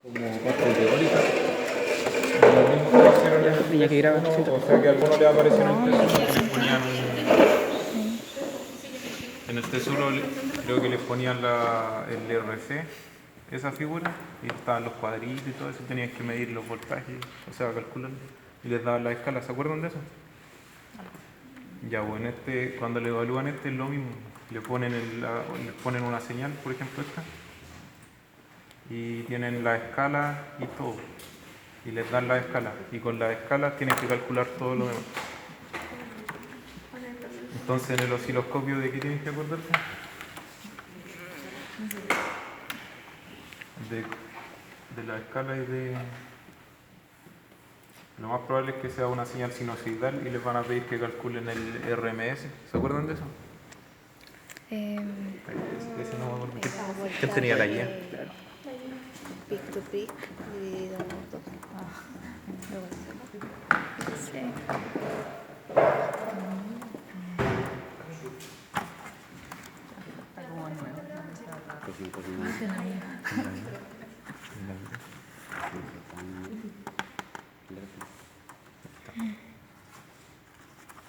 como parte teórica. Lo mismo que hicieron en el Ya que graba, uno, siento. o sea que a algunos les apareció en el T1 que les ponían en el T1 creo que les ponían el RC, esa figura, y estaban los cuadritos y todo eso, tenían que medir los voltajes, o sea, calcularlo, y les daban la escala, ¿se acuerdan de eso? Ya, bueno, cuando le evalúan es lo mismo, le ponen, les ponen una señal, por ejemplo esta, y tienen la escala y todo, y les dan la escala, y con la escala tienen que calcular todo lo demás. Entonces en el osciloscopio, ¿de qué tienen que acordarse? De la escala y de... Lo más probable es que sea una señal sinusoidal y les van a pedir que calculen el RMS. ¿Se acuerdan de eso? Ese no me acuerdo. ¿Quién tenía la guía? Peak to peak dividido por 2. Sí.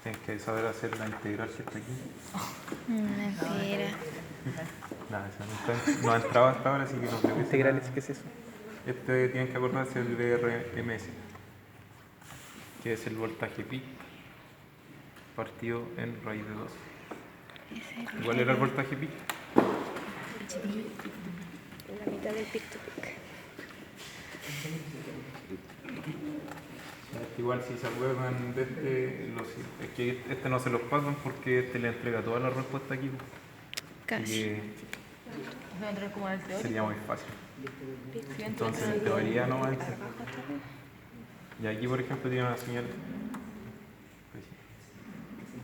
Tienen que saber hacer la integral que está aquí. Mentira. Nada, esa no ha entrado hasta ahora, así que no creo que sea Integrales, nada. ¿qué es eso? Tienen que acordarse del RMS, que es el voltaje pi partido en raíz de 2. ¿Cuál era el voltaje pi? La mitad del peak to peak. Igual si se acuerdan de es que este no se los pasan porque le entrega toda la respuesta aquí. Casi. Así que ¿Va a entrar como en el teórico? sería muy fácil. Sí, Entonces en teoría no va a entrar. Y aquí por ejemplo tiene una señal.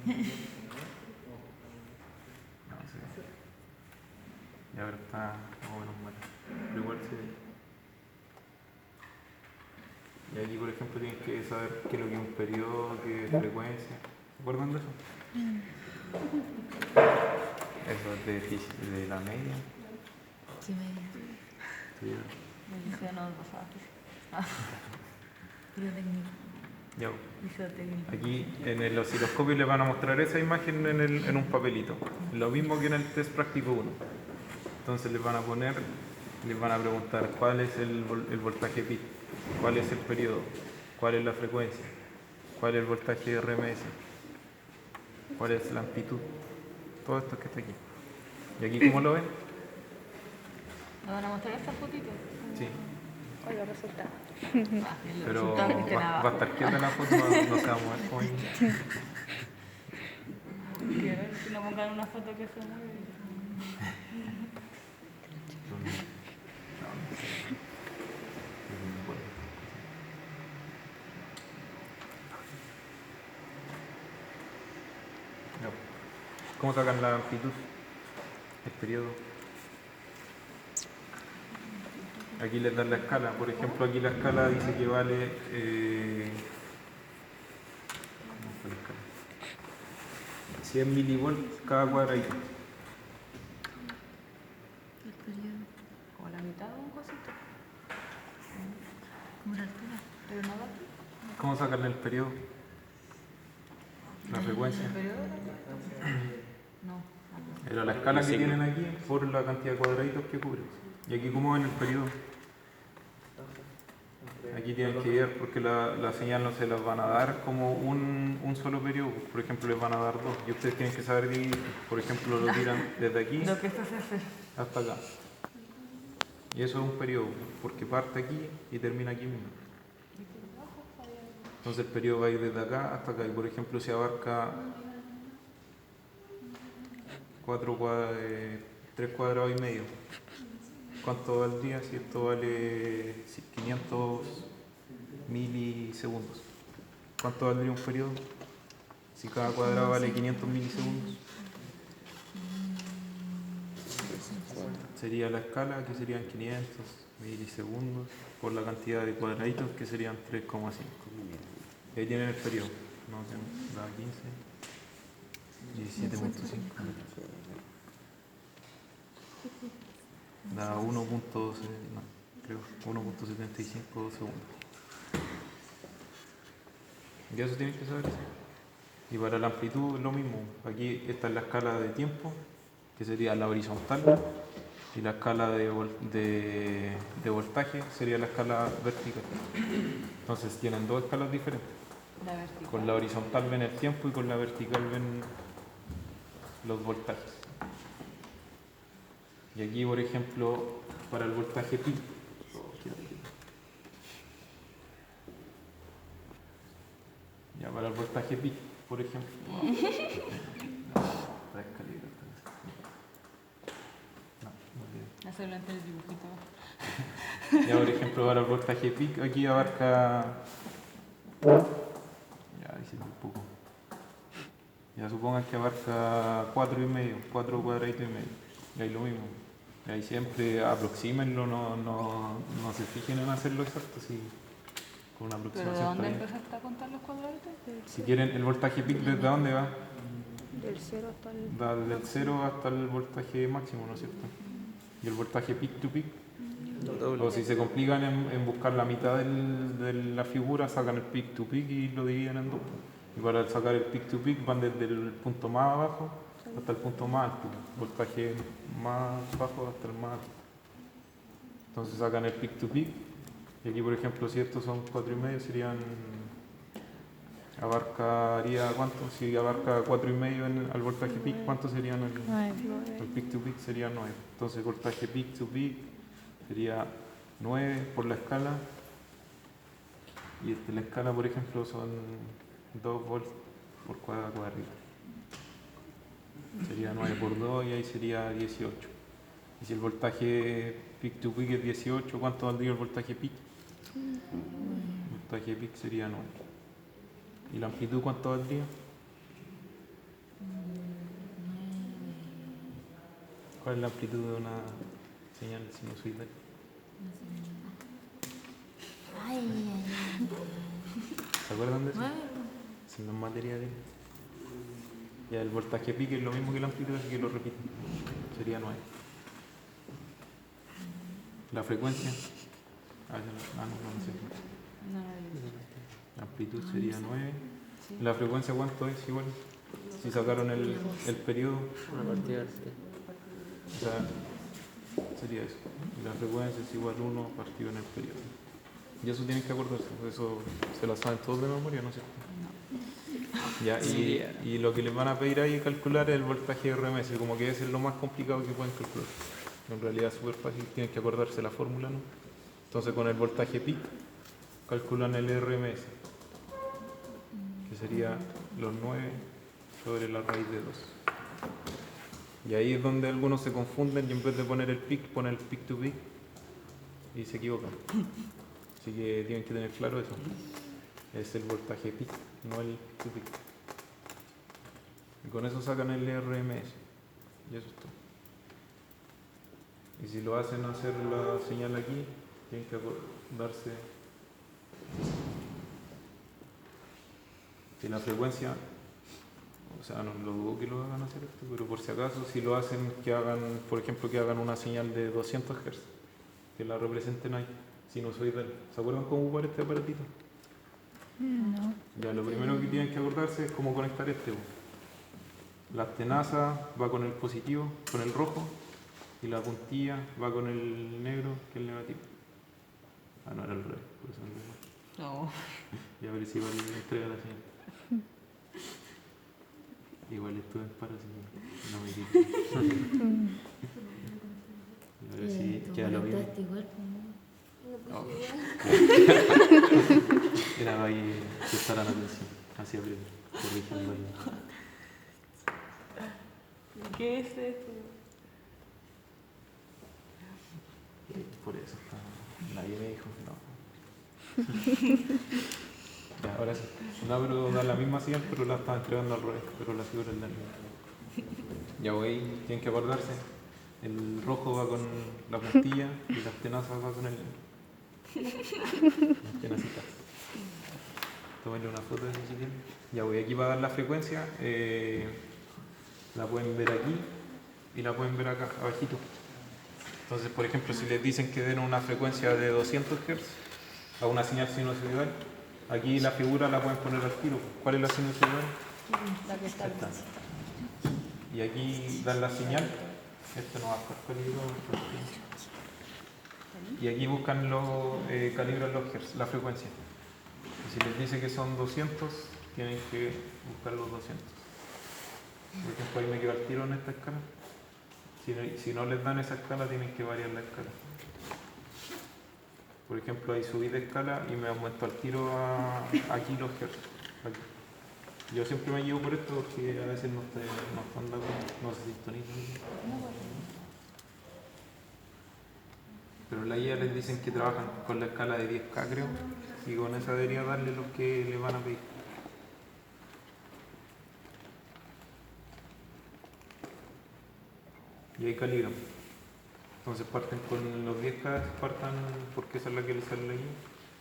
No sé. Y ahora está más o menos mal. Pero igual se ve. Y aquí por ejemplo tienen que saber qué es lo que es un periodo, qué es frecuencia. ¿Se acuerdan de eso? Eso es de la media. ¿Qué media? Sí. Liceo no pasaba. Biotécnico. Ya. Liceo técnico. Aquí en el osciloscopio les van a mostrar esa imagen en un papelito. Lo mismo que en el test práctico 1. Entonces les van a preguntar cuál es el voltaje pi, cuál es el periodo, cuál es la frecuencia, cuál es el voltaje RMS, cuál es la amplitud. Todo esto que está aquí. ¿Y aquí cómo lo ven? ¿Me van a mostrar esta fotito? Sí. Con los resultados. El Pero resultado que estén va a abajo. estar quieta la foto, no se va a mover como ahí. Quiero que no pongan una foto que se mueve. ¿Cómo sacan la amplitud? El periodo. Aquí les dan la escala. Por ejemplo, aquí la escala dice que vale... ¿cómo fue la escala? 100 milivolts cada cuadradito. El periodo. Como la mitad de un cosito. Como la altura. Pero no da aquí. ¿Cómo sacan el periodo? La frecuencia. ¿El periodo? No. Era la escala que tienen aquí por la cantidad de cuadraditos que cubre. Y aquí cómo ven el periodo. Aquí tienen que ver porque la señal no se las van a dar como un solo periodo. Por ejemplo, les van a dar dos. Y ustedes tienen que saber dividir. Por ejemplo, lo tiran desde aquí Lo que esto se hace. hasta acá. Y eso es un periodo, porque parte aquí y termina aquí mismo. Entonces el periodo va a ir desde acá hasta acá. Y por ejemplo, si abarca 3 cuadrados y medio. ¿Cuánto valdría si esto vale 500 milisegundos? ¿Cuánto valdría un periodo? Si cada cuadrado vale 500 milisegundos. Sería la escala, que serían 500 milisegundos, por la cantidad de cuadraditos, que serían 3,5. Ahí tienen el periodo. No, da 15, 17.5. Da 1.12, no, creo, 1.75 segundos. Y eso tienes que saber. Y para la amplitud es lo mismo. Aquí está la escala de tiempo, que sería la horizontal, y la escala de voltaje sería la escala vertical. Entonces tienen dos escalas diferentes. La vertical. Con la horizontal ven el tiempo y con la vertical ven los voltajes. Y aquí, por ejemplo, para el voltaje pi, ya para el voltaje pi, por ejemplo, Hacerlo antes del dibujito. ya por ejemplo para el voltaje pi, aquí abarca, ya hice un poco, ya supongan que abarca 4 cuadraditos y medio, y ahí lo mismo. Y ahí siempre aproxímenlo, no se fijen en hacerlo exacto, si con una ¿Pero aproximación de dónde está bien. empezaste a contar los cuadraditos? Si quieren el voltaje peak, ¿desde dónde va? Del 0 hasta el... Va desde el 0 hasta el voltaje máximo, ¿no es cierto? Y el voltaje peak to peak. O si se complican en buscar la mitad de la figura, sacan el peak to peak y lo dividen en dos. Y para sacar el peak to peak van desde el punto más abajo hasta el punto más alto. Voltaje más bajo hasta el más alto. Entonces sacan el peak to peak. Y aquí, por ejemplo, si estos son 4,5, serían... ¿Abarcaría cuánto? Si abarca 4,5 al voltaje peak, ¿cuánto serían el peak to peak? Sería 9. Entonces el voltaje peak to peak sería 9 por la escala. Y la escala, por ejemplo, son 2 volts por cada cuadrito. Sería 9 por 2 y ahí sería 18. Y si el voltaje peak to peak es 18, ¿cuánto valdría el voltaje peak? El voltaje peak sería 9. ¿Y la amplitud cuánto valdría? ¿Cuál es la amplitud de una señal sinusoidal? ¿Se acuerdan de eso? Si no es materia de... Ya el voltaje peak es lo mismo que la amplitud, así que lo repito. Sería 9. ¿La frecuencia? No sé. La amplitud sería 9. Sí. ¿La frecuencia cuánto es igual? Si sacaron el periodo. Una partida del 6. O sea, sería eso. Y la frecuencia es igual a 1 partido en el periodo. Y eso tienen que acordarse, eso se lo saben todos de memoria, ¿no es cierto? Ya, y lo que les van a pedir ahí es calcular el voltaje RMS, como que ese es lo más complicado que pueden calcular. En realidad es súper fácil, tienen que acordarse la fórmula, ¿no? Entonces con el voltaje peak calculan el RMS, que sería los 9 sobre la raíz de 2. Y ahí es donde algunos se confunden y en vez de poner el peak, ponen el peak to peak y se equivocan. Así que tienen que tener claro eso. Es el voltaje peak, no el peak to peak. Y con eso sacan el RMS. Y eso es todo. Y si lo hacen hacer la señal aquí, tienen que acordarse que la frecuencia, o sea, no lo dudo que lo hagan hacer esto, pero por si acaso, si lo hacen, que hagan, por ejemplo, que hagan una señal de 200 Hz, que la representen ahí, sinusoidal. ¿Se acuerdan cómo ocupar este aparatito? No. Ya, lo primero que tienen que acordarse es cómo conectar este. La tenaza va con el positivo, con el rojo, y la puntilla va con el negro, que es el negativo. Ah, no, era el revés, por eso no. No. Ya a ver si igual entrega la señal. Igual estuve en paro, así que no me quito. A ver si queda lo mismo. Oh. Era para que prestaran atención, así aprender, corrigiendo ahí. ¿Qué es esto? Por eso, nadie me dijo, no. Ya, ahora sí. No, pero da la misma señal, pero la están entregando al revés, pero la figura es la misma. Ya voy, tienen que acordarse. El rojo va con la puntilla y las tenazas va con el... Las tenacitas. Tómenle una foto de eso si quieren. Ya voy, aquí va a dar la frecuencia. La pueden ver aquí y la pueden ver acá, abajito. Entonces, por ejemplo, si les dicen que den una frecuencia de 200 Hz a una señal sinusoidal, aquí la figura la pueden poner al tiro. ¿Cuál es la sinusoidal? La que está Esta. Y aquí dan la señal. Esto no va a estar calibrado. Y aquí buscan calibran los hertz, la frecuencia. Y si les dice que son 200, tienen que buscar los 200. Por ejemplo, ahí me quedo al tiro en esta escala. Si no les dan esa escala, tienen que variar la escala. Por ejemplo, ahí subí de escala y me aumento al tiro a kilohertz. Aquí. Yo siempre me llevo por esto porque a veces no están de acuerdo, no se sintonizan. Pero en la guía les dicen que trabajan con la escala de 10K, creo, y con esa debería darle lo que le van a pedir. Y ahí calibran. Entonces parten con los 10K, partan porque esa es la que les sale ahí.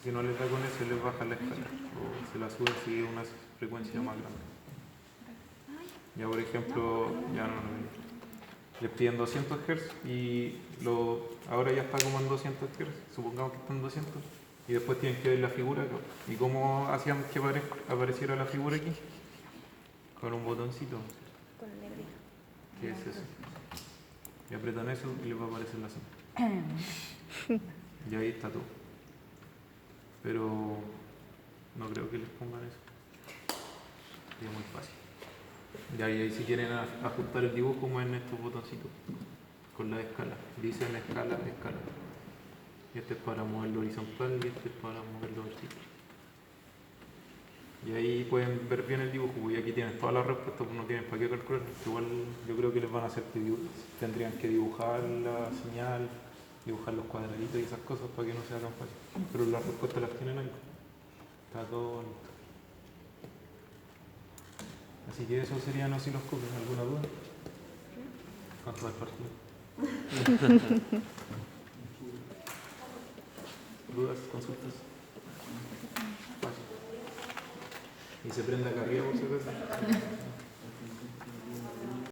Si no les da con eso, les baja la escala o se la suben si es una frecuencia más grande. Ya por ejemplo, ya no les piden 200 Hz y ahora ya está como en 200 Hz, supongamos que está en 200 y después tienen que ver la figura. ¿Y cómo hacían que apareciera la figura aquí? Con un botoncito. Con negrito. ¿Qué es eso? Y apretan eso y les va a aparecer la zona. Y ahí está todo. Pero no creo que les pongan eso. Sería muy fácil. Y ahí si quieren ajustar el dibujo, mueven estos botoncitos con la escala. Dicen escala, escala. Y este es para moverlo horizontal y este es para moverlo vertical. Y ahí pueden ver bien el dibujo, y aquí tienen todas las respuestas, pues no tienen para qué calcular. Igual yo creo que les van a hacer que tendrían que dibujar la señal, dibujar los cuadraditos y esas cosas para que no sea tan fácil. Pero las respuestas las tienen ahí. Está todo listo. Así que eso serían osciloscopios. ¿Alguna duda? ¿Cuánto va el partido? ¿Dudas? ¿Consultas? Fácil. Y se prende acá arriba por si acaso.